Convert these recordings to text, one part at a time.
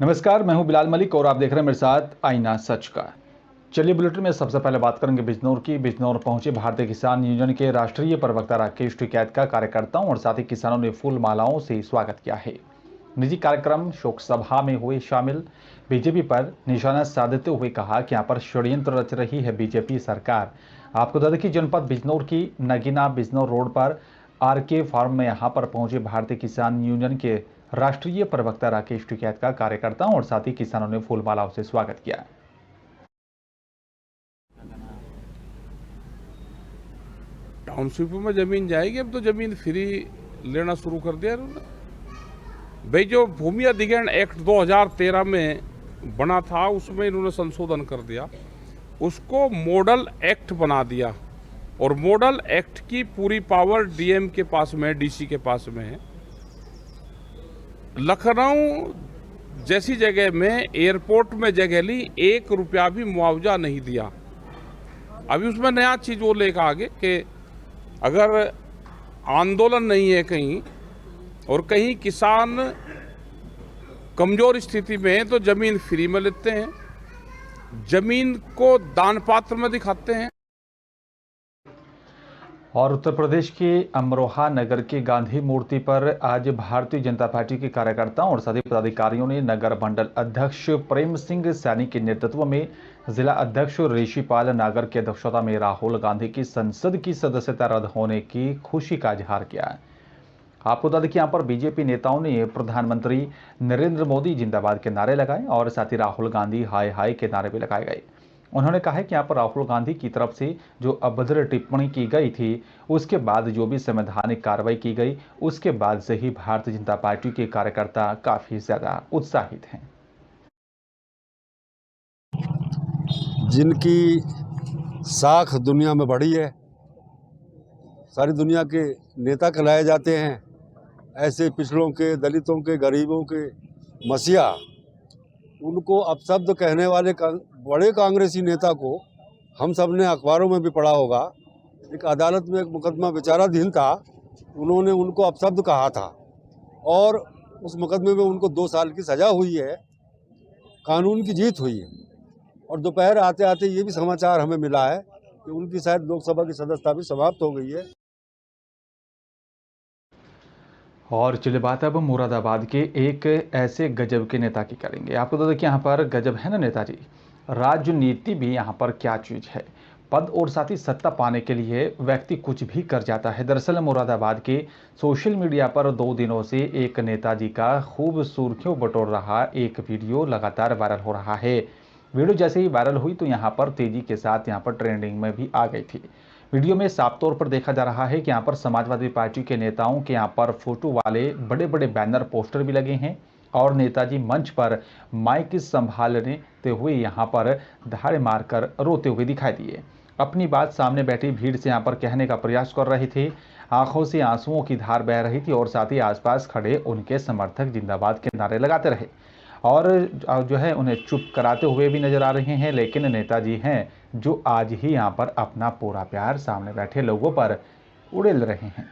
नमस्कार, मैं हूं बिलाल मलिक और आप देख रहे हैं मेरे साथ आईना सच का। चलिए बुलेटिन में सबसे पहले बात करेंगे बिजनौर की। बिजनौर पहुंचे भारतीय किसान यूनियन के राष्ट्रीय प्रवक्ता राकेश टिकैत का कार्यकर्ताओं और साथ ही किसानों ने फूल मालाओं से स्वागत किया है। निजी कार्यक्रम शोक सभा में हुए शामिल। बीजेपी पर निशाना साधते हुए कहा कि यहाँ पर षड्यंत्र रच रही है बीजेपी सरकार। आपको बता दें कि जनपद बिजनौर की नगीना बिजनौर रोड पर आरके फार्म में यहाँ पर पहुंचे भारतीय किसान यूनियन के राष्ट्रीय प्रवक्ता राकेश टिकैत का कार्यकर्ताओं और साथ ही किसानों ने फूलमालाओं से स्वागत किया। टाउनशिप में जमीन जाएगी, अब तो जमीन फ्री लेना शुरू कर दिया उन्होंने। भाई जो भूमि अधिग्रहण एक्ट 2013 में बना था उसमें इन्होंने संशोधन कर दिया, उसको मॉडल एक्ट बना दिया और मॉडल एक्ट की पूरी पावर डीएम के पास में, डीसी के पास में है। लखनऊ जैसी जगह में एयरपोर्ट में जगह ली, 1 रुपया भी मुआवजा नहीं दिया। अभी उसमें नया चीज वो लेकर आगे कि अगर आंदोलन नहीं है कहीं और कहीं किसान कमजोर स्थिति में है तो जमीन फ्री में लेते हैं, जमीन को दान पात्र में दिखाते हैं। और उत्तर प्रदेश के अमरोहा नगर के गांधी मूर्ति पर आज भारतीय जनता पार्टी के कार्यकर्ताओं और सभी पदाधिकारियों ने नगर मंडल अध्यक्ष प्रेम सिंह सैनी के नेतृत्व में जिला अध्यक्ष ऋषिपाल नागर की अध्यक्षता में राहुल गांधी की संसद की सदस्यता रद्द होने की खुशी का इजहार किया। आपको बता दें कि यहाँ पर बीजेपी नेताओं ने प्रधानमंत्री नरेंद्र मोदी जिंदाबाद के नारे लगाए और साथ ही राहुल गांधी हाय हाय के नारे भी लगाए गए। उन्होंने कहा है कि यहाँ पर राहुल गांधी की तरफ से जो अभद्र टिप्पणी की गई थी, उसके बाद जो भी संवैधानिक कार्रवाई की गई, उसके बाद से ही भारतीय जनता पार्टी के कार्यकर्ता काफी ज्यादा उत्साहित हैं। जिनकी साख दुनिया में बढ़ी है, सारी दुनिया के नेता कहलाए जाते हैं, ऐसे पिछड़ों के, दलितों के, गरीबों के मसीहा, उनको अपशब्द कहने वाले बड़े कांग्रेसी नेता को हम सब ने अखबारों में भी पढ़ा होगा। एक अदालत में एक मुकदमा विचाराधीन था, उन्होंने उनको अपशब्द कहा था और उस मुकदमे में उनको 2 साल की सज़ा हुई है। कानून की जीत हुई है। और दोपहर आते आते ये भी समाचार हमें मिला है कि उनकी शायद लोकसभा की सदस्यता भी समाप्त हो गई है। और चलिए बात अब मुरादाबाद के एक ऐसे गजब के नेता की करेंगे। आपको तो देखिए यहाँ पर गजब है ना नेताजी। राजनीति भी यहाँ पर क्या चीज है। पद और साथ ही सत्ता पाने के लिए व्यक्ति कुछ भी कर जाता है। दरअसल मुरादाबाद के सोशल मीडिया पर 2 दिनों से एक नेताजी का खूब सुर्खियों बटोर रहा एक वीडियो लगातार वायरल हो रहा है। वीडियो जैसे ही वायरल हुई तो यहाँ पर तेजी के साथ यहाँ पर ट्रेंडिंग में भी आ गई थी। वीडियो में साफ तौर पर देखा जा रहा है कि यहाँ पर समाजवादी पार्टी के नेताओं के यहाँ पर फोटो वाले बड़े बड़े बैनर पोस्टर भी लगे हैं और नेताजी मंच पर माइक संभालते हुए यहाँ पर धाड़े मारकर रोते हुए दिखाई दिए। अपनी बात सामने बैठी भीड़ से यहाँ पर कहने का प्रयास कर रहे थे। आंखों से आंसुओं की धार बह रही थी और साथ ही आसपास खड़े उनके समर्थक जिंदाबाद के नारे लगाते रहे और जो है उन्हें चुप कराते हुए भी नजर आ रहे हैं। लेकिन नेताजी हैं जो आज ही यहाँ पर अपना पूरा प्यार सामने बैठे लोगों पर उड़ेल रहे हैं।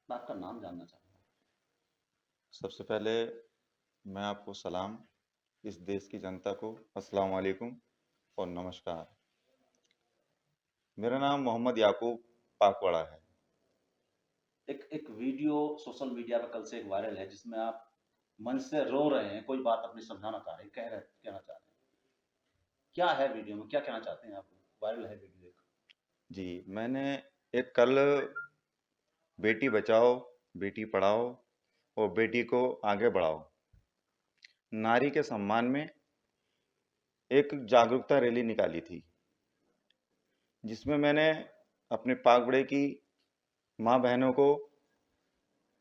आपका नाम जानना चाहूंगा। सबसे पहले मैं आपको सलाम, इस देश की जनता को अस्सलाम वालेकुम और नमस्कार। मेरा नाम मोहम्मद याकूब पाकवाड़ा है। एक वीडियो सोशल मीडिया पर कल से एक वायरल है जिसमें आप मंच से रो रहे हैं, कोई बात अपनी समझाना चाह रहे हैं, कहना चाह रहे हैं। क्या है वीडियो में, क्या कहना चाहते हैं आप? वायरल है वीडियो एक। जी, मैंने एक कल बेटी बचाओ, बेटी पढ़ाओ और बेटी को आगे बढ़ाओ नारी के सम्मान में एक जागरूकता रैली निकाली थी, जिसमें मैंने अपने पाकबड़े की माँ बहनों को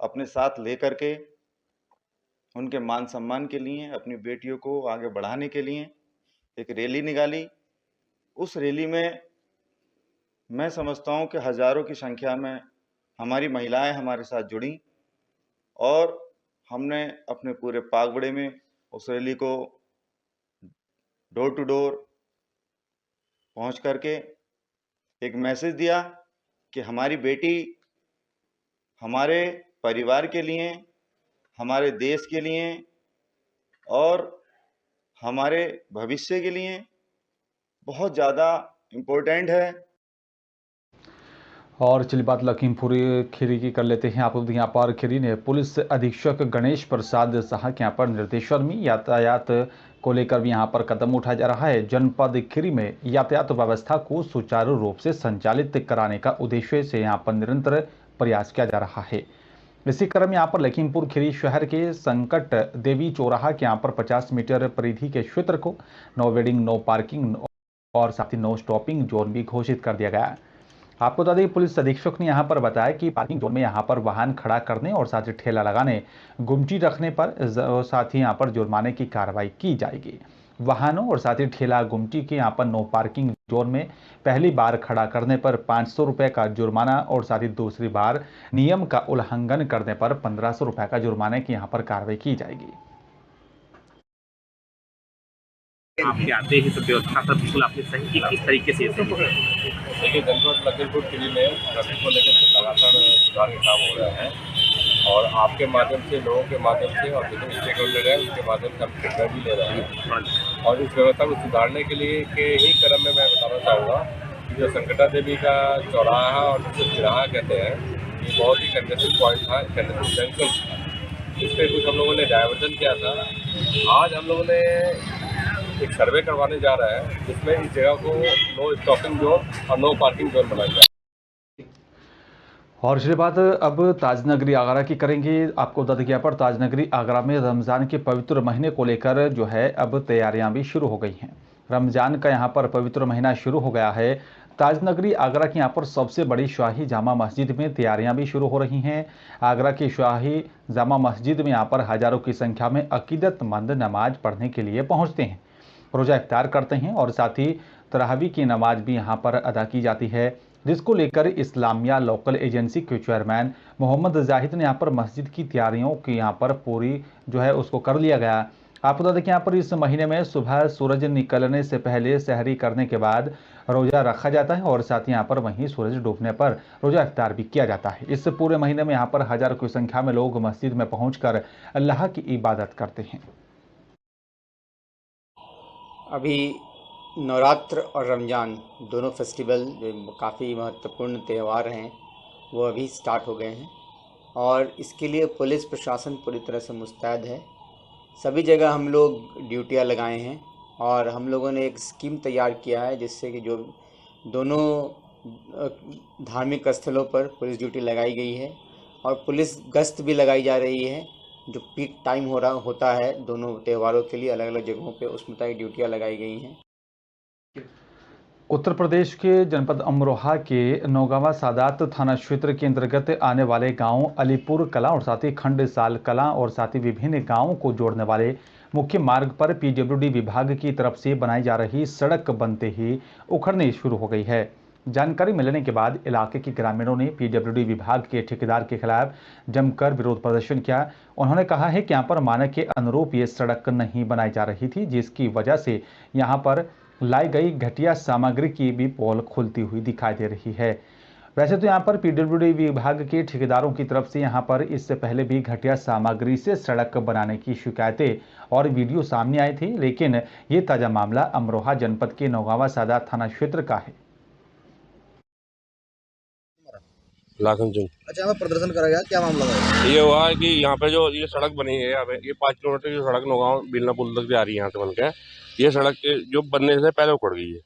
अपने साथ लेकर के उनके मान सम्मान के लिए, अपनी बेटियों को आगे बढ़ाने के लिए एक रैली निकाली। उस रैली में मैं समझता हूँ कि हजारों की संख्या में हमारी महिलाएं हमारे साथ जुड़ी और हमने अपने पूरे पाकबड़े में उस रैली को डोर टू डोर पहुँच करके एक मैसेज दिया कि हमारी बेटी हमारे परिवार के लिए, हमारे देश के लिए और हमारे भविष्य के लिए बहुत ज़्यादा इम्पोर्टेंट है। और चलिए बात लखीमपुर खीरी की कर लेते हैं। आपको यहाँ पर खीरी ने पुलिस अधीक्षक गणेश प्रसाद साहा के यहाँ पर निर्देशन में यातायात को लेकर भी यहाँ पर कदम उठाया जा रहा है। जनपद खीरी में यातायात व्यवस्था को सुचारू रूप से संचालित कराने का उद्देश्य से यहाँ पर निरंतर प्रयास किया जा रहा है। इसी क्रम में यहाँ पर लखीमपुर खीरी शहर के संकट देवी चौराहा के यहाँ पर 50 मीटर परिधि के क्षेत्र को नो वेडिंग, नो पार्किंग और साथ ही नो स्टॉपिंग जोन भी घोषित कर दिया गया है। आपको बता दें, पुलिस अधीक्षक ने यहां पर बताया कि पार्किंग जोन में यहां पर वाहन खड़ा करने और साथ ही ठेला लगाने, गुमटी रखने पर साथ ही यहां पर जुर्माने की कार्रवाई की जाएगी। वाहनों और साथ ही ठेला गुमटी के यहां पर नो पार्किंग जोन में पहली बार खड़ा करने पर 500 रुपये का जुर्माना और साथ ही दूसरी बार नियम का उल्लंघन करने पर 1500 रुपये का जुर्माने की यहां पर कार्रवाई की जाएगी। आपके आते ही सब व्यवस्था सब बिल्कुल आपने सही की, किस तरीके से देखिए, जनपद लखीमपुर खीरी में ट्रैफिक को लेकर लगातार सुधार के काम हो रहे हैं और आपके माध्यम से, लोगों के माध्यम से और जितने स्टेक होल्डर है उसके माध्यम से हम फीडबैक भी ले रहे हैं। और इस व्यवस्था को सुधारने के लिए के ही क्रम में मैं बताना चाहूँगा कि जो संकटा देवी का चौराहा और जिसे तिराहा कहते हैं, ये बहुत ही कंजेस्टेड पॉइंट था, कंजेस्टेड जंक्शन था। इस पर कुछ हम लोगों ने डायवर्जन किया था। आज हम लोगों ने एक सर्वे करवाने जा रहा है जिसमें इस जगह को नो स्टॉपिंग जोन और नो पार्किंग जोन बनाया जाए। और इसके बाद अब ताजनगरी आगरा की करेंगे। आपको बता दें कि यहाँ पर ताजनगरी आगरा में रमज़ान के पवित्र महीने को लेकर जो है अब तैयारियां भी शुरू हो गई हैं। रमज़ान का यहाँ पर पवित्र महीना शुरू हो गया है। ताजनगरी आगरा की यहाँ पर सबसे बड़ी शाही जामा मस्जिद में तैयारियां भी शुरू हो रही हैं। आगरा की शाही जामा मस्जिद में यहाँ पर हज़ारों की संख्या में अकीदतमंद नमाज पढ़ने के लिए पहुँचते हैं, रोज़ा इफ्तार करते हैं और साथ ही तरावी की नमाज भी यहाँ पर अदा की जाती है, जिसको लेकर इस्लामिया लोकल एजेंसी के चेयरमैन मोहम्मद जाहिद ने यहाँ पर मस्जिद की तैयारियों की यहाँ पर पूरी जो है उसको कर लिया गया। आपको बता दें कि यहाँ पर इस महीने में सुबह सूरज निकलने से पहले सहरी करने के बाद रोज़ा रखा जाता है और साथ ही यहाँ पर वहीं सूरज डूबने पर रोज़ा इफ्तार भी किया जाता है। इस पूरे महीने में यहाँ पर हज़ारों की संख्या में लोग मस्जिद में पहुँचकर अल्लाह की इबादत करते हैं। अभी नवरात्र और रमज़ान दोनों फेस्टिवल जो काफ़ी महत्वपूर्ण त्यौहार हैं वो अभी स्टार्ट हो गए हैं और इसके लिए पुलिस प्रशासन पूरी तरह से मुस्तैद है। सभी जगह हम लोग ड्यूटियां लगाए हैं और हम लोगों ने एक स्कीम तैयार किया है जिससे कि जो दोनों धार्मिक स्थलों पर पुलिस ड्यूटी लगाई गई है और पुलिस गश्त भी लगाई जा रही है। जो पीक टाइम होता है दोनों त्योहारों के लिए अलग अलग जगहों पे उस मुताबिक ड्यूटियाँ लगाई गई हैं। उत्तर प्रदेश के जनपद अमरोहा के नौगावा सादात थाना क्षेत्र के अंतर्गत आने वाले गांव अलीपुर कला और साथ ही खंडसाल कला और साथ ही विभिन्न गांवों को जोड़ने वाले मुख्य मार्ग पर पीडब्ल्यूडी विभाग की तरफ से बनाई जा रही सड़क बनते ही उखड़नी शुरू हो गई है। जानकारी मिलने के बाद इलाके के ग्रामीणों ने पीडब्ल्यूडी विभाग के ठेकेदार के खिलाफ जमकर विरोध प्रदर्शन किया। उन्होंने कहा है कि यहाँ पर मानक के अनुरूप ये सड़क नहीं बनाई जा रही थी, जिसकी वजह से यहाँ पर लाई गई घटिया सामग्री की भी पोल खुलती हुई दिखाई दे रही है। वैसे तो यहाँ पर पीडब्ल्यूडी विभाग के ठेकेदारों की तरफ से यहाँ पर इससे पहले भी घटिया सामग्री से सड़क बनाने की शिकायतें और वीडियो सामने आए थे, लेकिन ये ताज़ा मामला अमरोहा जनपद के नौगावा सादात थाना क्षेत्र का है। लाखन सिंह। अच्छा, यहाँ प्रदर्शन करा गया, क्या मामला है? ये हुआ है कि यहाँ पे जो ये सड़क बनी है, ये 5 किलोमीटर की सड़क नौगांव बिलना पुल तक जा रही है। यहाँ से बनकर ये सड़क जो बनने से पहले उखड़ गई है।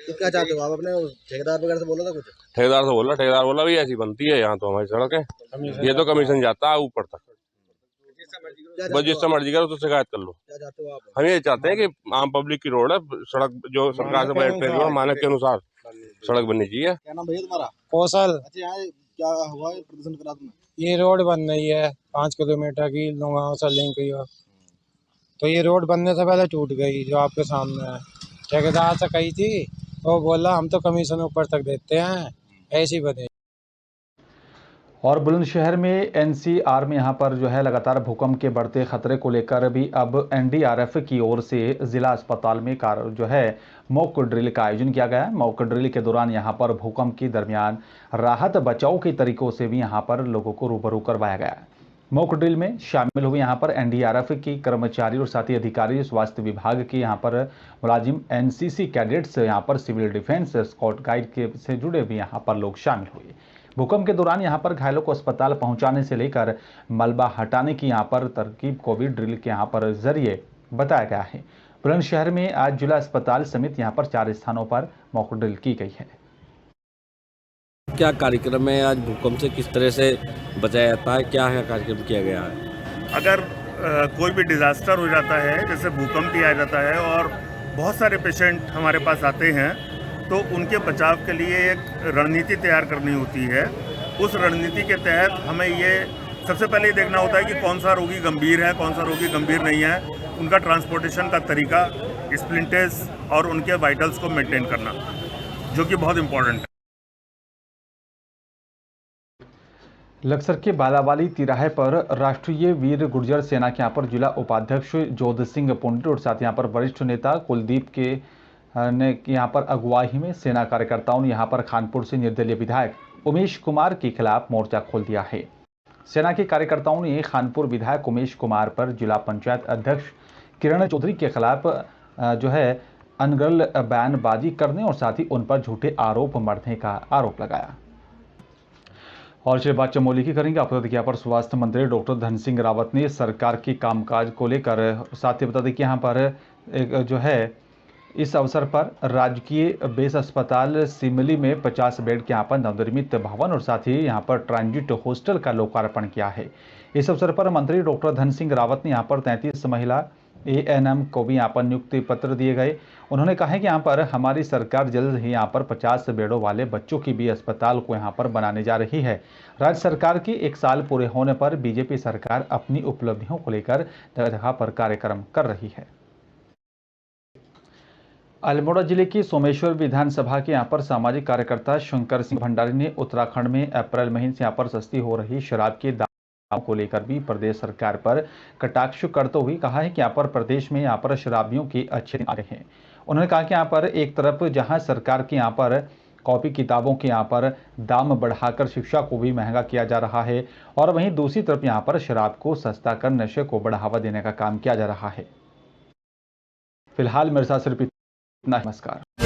तो क्या चाहते हो आप? अपने ठेकेदार वगैरह से बोला था कुछ? ठेकेदार बोला भी ऐसी बनती है यहाँ तो हमारी सड़क है, ये तो कमीशन जाता है ऊपर तक, बस जिससे मर्जी करो तो शिकायत कर लो। क्या चाहते हो आप? हम ये चाहते हैं कि आम पब्लिक की रोड है, सड़क जो सरकार से बजट मानक के अनुसार सड़क बननी चाहिए। क्या नाम भैया तुम्हारा? कौशल। अच्छा, यहाँ क्या हुआ है प्रदर्शन करा तुमने? ये रोड बन रही है 5 किलोमीटर की नौगांव से लिंक की, तो ये रोड बनने से पहले टूट गई जो आपके सामने है। ठेकेदार से कही थी, वो बोला हम तो कमीशन ऊपर तक देते हैं, ऐसी बने। और बुलंदशहर में एनसीआर में यहाँ पर जो है लगातार भूकंप के बढ़ते खतरे को लेकर भी अब एनडीआरएफ की ओर से जिला अस्पताल में जो है मॉक ड्रिल का आयोजन किया गया। मॉक ड्रिल के दौरान यहाँ पर भूकंप के दरमियान राहत बचाव के तरीकों से भी यहाँ पर लोगों को रूबरू करवाया गया। मॉक ड्रिल में शामिल हुए यहाँ पर एनडीआरएफ के कर्मचारी और साथी अधिकारी, स्वास्थ्य विभाग के यहाँ पर मुलाजिम, एनसीसी कैडेट्स, यहाँ पर सिविल डिफेंस, स्काउट गाइड के से जुड़े भी यहाँ पर लोग शामिल हुए। भूकंप के दौरान यहाँ पर घायलों को अस्पताल पहुंचाने से लेकर मलबा हटाने की यहाँ पर तरकीब को भी ड्रिल के यहाँ पर जरिए बताया गया है। बुलंदशहर में आज जिला अस्पताल समेत यहाँ पर 4 स्थानों पर मॉक ड्रिल की गई है। क्या कार्यक्रम है आज? भूकंप से किस तरह से बचाया जाता है? क्या है कार्यक्रम किया गया है? अगर कोई भी डिज़ास्टर हो जाता है, जैसे भूकंप भी आ जाता है और बहुत सारे पेशेंट हमारे पास आते हैं, तो उनके बचाव के लिए एक रणनीति तैयार करनी होती है। उस रणनीति के तहत हमें ये सबसे पहले ये देखना होता है कि कौन सा रोगी गंभीर है, कौन सा रोगी गंभीर नहीं है, उनका ट्रांसपोर्टेशन का तरीका, स्प्लिंटेज और उनके वाइटल्स को मेंटेन करना, जो कि बहुत इम्पोर्टेंट है। लक्सर के बालावाली तिराहे पर राष्ट्रीय वीर गुर्जर सेना के यहाँ पर जिला उपाध्यक्ष जोध सिंह पुंडरी और साथ यहाँ पर वरिष्ठ नेता कुलदीप के ने यहाँ पर अगुवाई में सेना कार्यकर्ताओं ने यहाँ पर खानपुर से निर्दलीय विधायक उमेश कुमार के खिलाफ मोर्चा खोल दिया है। सेना के कार्यकर्ताओं ने खानपुर विधायक उमेश कुमार पर जिला पंचायत अध्यक्ष किरण चौधरी के खिलाफ जो है अनगढ़ बयानबाजी करने और साथ ही उन पर झूठे आरोप मढ़ने का आरोप लगाया। और चलिए बात चमोली की करेंगे। आपको बता दें कि यहाँ पर स्वास्थ्य मंत्री डॉक्टर धन सिंह रावत ने सरकार के कामकाज को लेकर, साथ ही बता दें कि यहाँ पर एक जो है इस अवसर पर राजकीय बेस अस्पताल सिमली में 50 बेड के यहाँ पर नवनिर्मित भवन और साथ ही यहाँ पर ट्रांजिट हॉस्टल का लोकार्पण किया है। इस अवसर पर मंत्री डॉक्टर धन सिंह रावत ने यहाँ पर 33 महिला ANM को भी यहाँ पर नियुक्ति पत्र दिए गए। उन्होंने कहा है कि यहाँ पर हमारी सरकार जल्द ही यहाँ पर 50 बेडों वाले बच्चों की भी अस्पताल को यहाँ पर बनाने जा रही है। राज्य सरकार के 1 साल पूरे होने पर बीजेपी सरकार अपनी उपलब्धियों को लेकर जगह जगह पर कार्यक्रम कर रही है। अल्मोड़ा जिले की सोमेश्वर विधानसभा के यहाँ पर सामाजिक कार्यकर्ता शंकर सिंह भंडारी ने उत्तराखंड में अप्रैल महीने से यहाँ पर सस्ती हो रही शराब के दाम को लेकर भी प्रदेश सरकार पर कटाक्ष करते हुए कहा है कि यहाँ पर प्रदेश में यहाँ पर शराबियों के अच्छे दिन आ रहे हैं। उन्होंने कहा कि यहाँ पर एक तरफ जहाँ सरकार के यहाँ पर कॉपी किताबों के यहाँ पर दाम बढ़ाकर शिक्षा को भी महंगा किया जा रहा है और वहीं दूसरी तरफ यहाँ पर शराब को सस्ता कर नशे को बढ़ावा देने का काम किया जा रहा है। फिलहाल मेरे साथ सिर्फ इतना। नमस्कार।